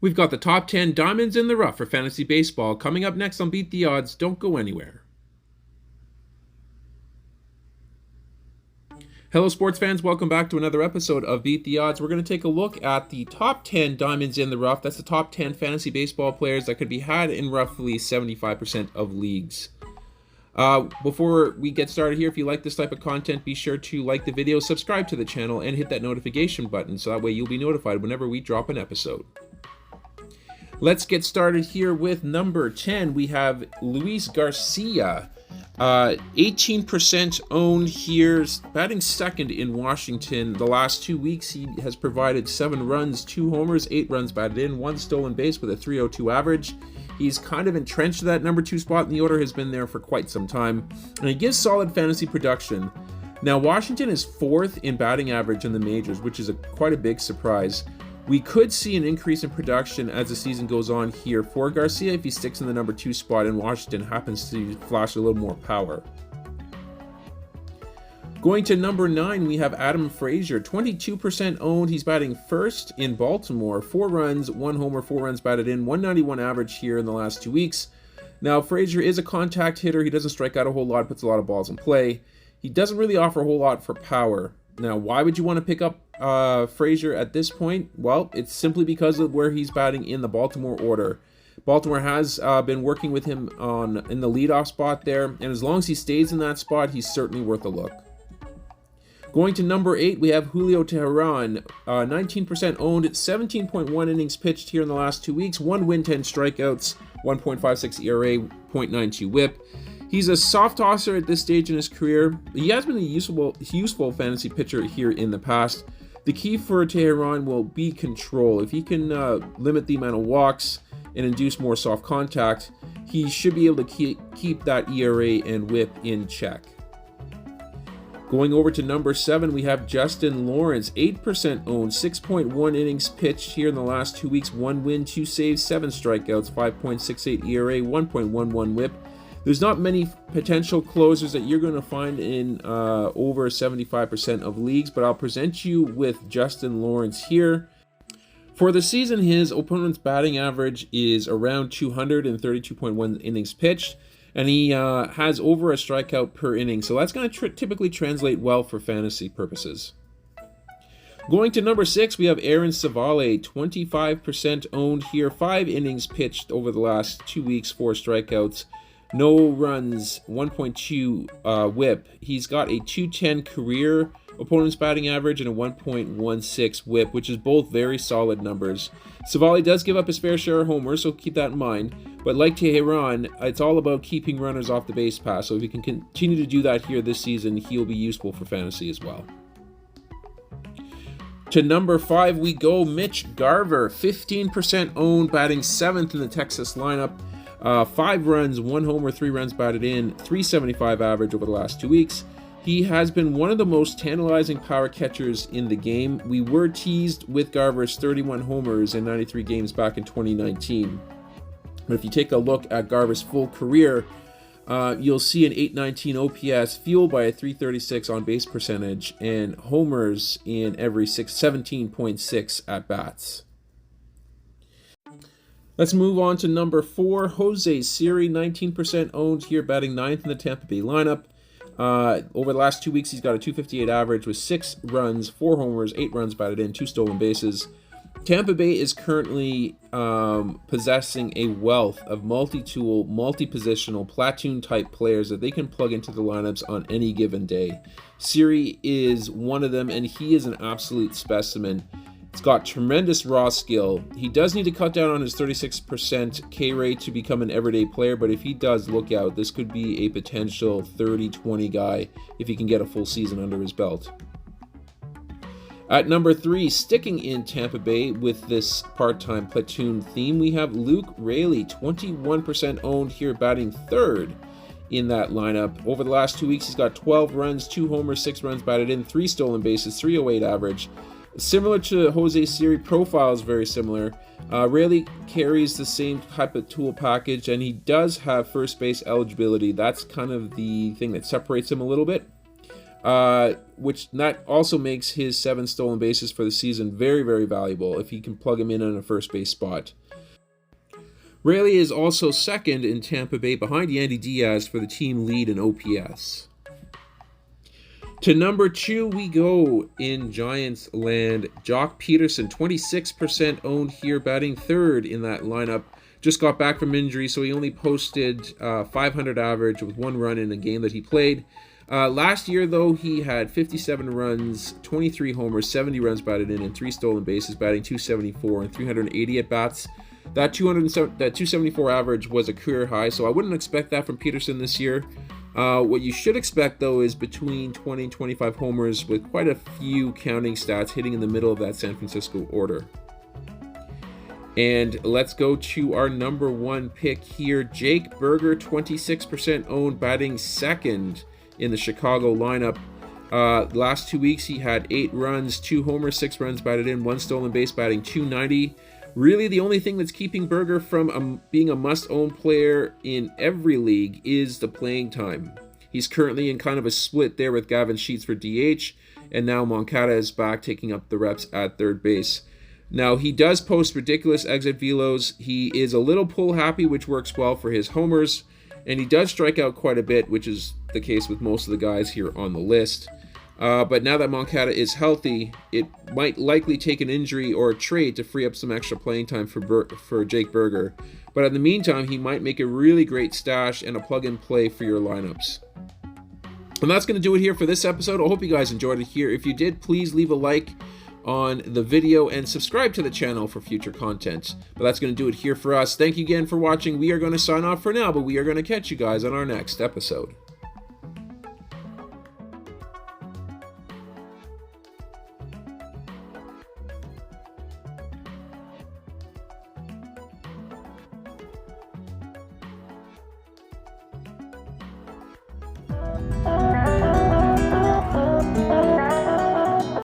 We've got the top 10 diamonds in the rough for fantasy baseball coming up next on Beat the Odds. Don't go anywhere. Hello, sports fans. Welcome back to another episode of Beat the Odds. We're going to take a look at the top 10 diamonds in the rough. That's the top 10 fantasy baseball players that could be had in roughly 75% of leagues. Before we get started here, if you like this type of content, be sure to like the video, subscribe to the channel, and hit that notification button so that way you'll be notified whenever we drop an episode. Let's get started here with number 10. We have Luis Garcia. 18% owned here, batting second in Washington. The last 2 weeks, he has provided 7 runs, 2 homers, 8 runs batted in, 1 stolen base with a .302 average. He's kind of entrenched that number 2 spot in the order, has been there for quite some time, and he gives solid fantasy production. Now, Washington is 4th in batting average in the majors, which is quite a big surprise. We could see an increase in production as the season goes on here for Garcia if he sticks in the number 2 spot and Washington happens to flash a little more power. Going to number 9, we have Adam Frazier, 22% owned. He's batting first in Baltimore, 4 runs, 1 homer, 4 runs batted in, 191 average here in the last 2 weeks. Now, Frazier is a contact hitter. He doesn't strike out a whole lot, puts a lot of balls in play. He doesn't really offer a whole lot for power. Now, why would you want to pick up Frazier at this point? Well, it's simply because of where he's batting in the Baltimore order. Baltimore has been working with him in the leadoff spot there, and as long as he stays in that spot, he's certainly worth a look. Going to number 8, we have Julio Tehran, 19% owned, 17.1 innings pitched here in the last 2 weeks, 1 win, 10 strikeouts, 1.56 ERA, .92 WHIP. He's a soft tosser at this stage in his career. He has been a useful fantasy pitcher here in the past. The key for Tehran will be control. If he can limit the amount of walks and induce more soft contact, he should be able to keep that ERA and WHIP in check. Going over to number 7, we have Justin Lawrence, 8% owned, 6.1 innings pitched here in the last 2 weeks, 1 win, 2 saves, 7 strikeouts, 5.68 ERA, 1.11 WHIP. There's not many potential closers that you're going to find in over 75% of leagues, but I'll present you with Justin Lawrence here. For the season, his opponent's batting average is around 232.1 innings pitched, and he has over a strikeout per inning, so that's going to typically translate well for fantasy purposes. Going to number 6, we have Aaron Civale, 25% owned here, 5 innings pitched over the last 2 weeks, 4 strikeouts. No runs, 1.2 WHIP. He's got a 210 career opponent's batting average and a 1.16 WHIP, which is both very solid numbers. Civale does give up his fair share of homers, so keep that in mind. But like Tehran, it's all about keeping runners off the base pass. So if he can continue to do that here this season, he'll be useful for fantasy as well. To number 5 we go, Mitch Garver, 15% owned, batting 7th in the Texas lineup. 5 runs, 1 homer, 3 runs batted in, 375 average over the last 2 weeks. He has been one of the most tantalizing power catchers in the game. We were teased with Garver's 31 homers in 93 games back in 2019. But if you take a look at Garver's full career, you'll see an 819 OPS fueled by a 336 on base percentage and homers in every 17.6 at bats. Let's move on to number 4, Jose Siri, 19% owned here, batting 9th in the Tampa Bay lineup. Over the last 2 weeks, he's got a 258 average with 6 runs, 4 homers, 8 runs batted in, 2 stolen bases. Tampa Bay is currently possessing a wealth of multi-tool, multi-positional, platoon-type players that they can plug into the lineups on any given day. Siri is one of them, and he is an absolute specimen. He's got tremendous raw skill. He does need to cut down on his 36% K rate to become an everyday player, but if he does, look out. This could be a potential 30-20 guy if he can get a full season under his belt. At number 3, sticking in Tampa Bay with this part-time platoon theme, we have Luke Raley, 21% owned here, batting 3rd in that lineup. Over the last 2 weeks, he's got 12 runs, 2 homers, 6 runs batted in, 3 stolen bases, 308 average. Similar to Jose Siri, profile is very similar. Raley carries the same type of tool package, and he does have first base eligibility. That's kind of the thing that separates him a little bit. which that also makes his 7 stolen bases for the season very, very valuable if he can plug him in on a first base spot. Raley is also second in Tampa Bay behind Yandy Diaz for the team lead in OPS. To number 2 we go in Giants land. Jock Peterson, 26% owned here, batting third in that lineup. Just got back from injury, so he only posted 500 average with 1 run in a game that he played. Last year, though, he had 57 runs, 23 homers, 70 runs batted in, and 3 stolen bases, batting .274 and 380 at-bats. That 274 average was a career high, so I wouldn't expect that from Peterson this year. What you should expect, though, is between 20 and 25 homers with quite a few counting stats hitting in the middle of that San Francisco order. And let's go to our number 1 pick here. Jake Berger, 26% owned, batting second in the Chicago lineup. Last 2 weeks, he had 8 runs, 2 homers, 6 runs batted in, 1 stolen base, batting .290. Really, the only thing that's keeping Berger from being a must-own player in every league is the playing time. He's currently in kind of a split there with Gavin Sheets for DH, and now Moncada is back taking up the reps at third base. Now, he does post ridiculous exit velos. He is a little pull-happy, which works well for his homers, and he does strike out quite a bit, which is the case with most of the guys here on the list. But now that Moncada is healthy, it might likely take an injury or a trade to free up some extra playing time for Jake Berger. But in the meantime, he might make a really great stash and a plug-and-play for your lineups. And that's going to do it here for this episode. I hope you guys enjoyed it here. If you did, please leave a like on the video and subscribe to the channel for future content. But that's going to do it here for us. Thank you again for watching. We are going to sign off for now, but we are going to catch you guys on our next episode.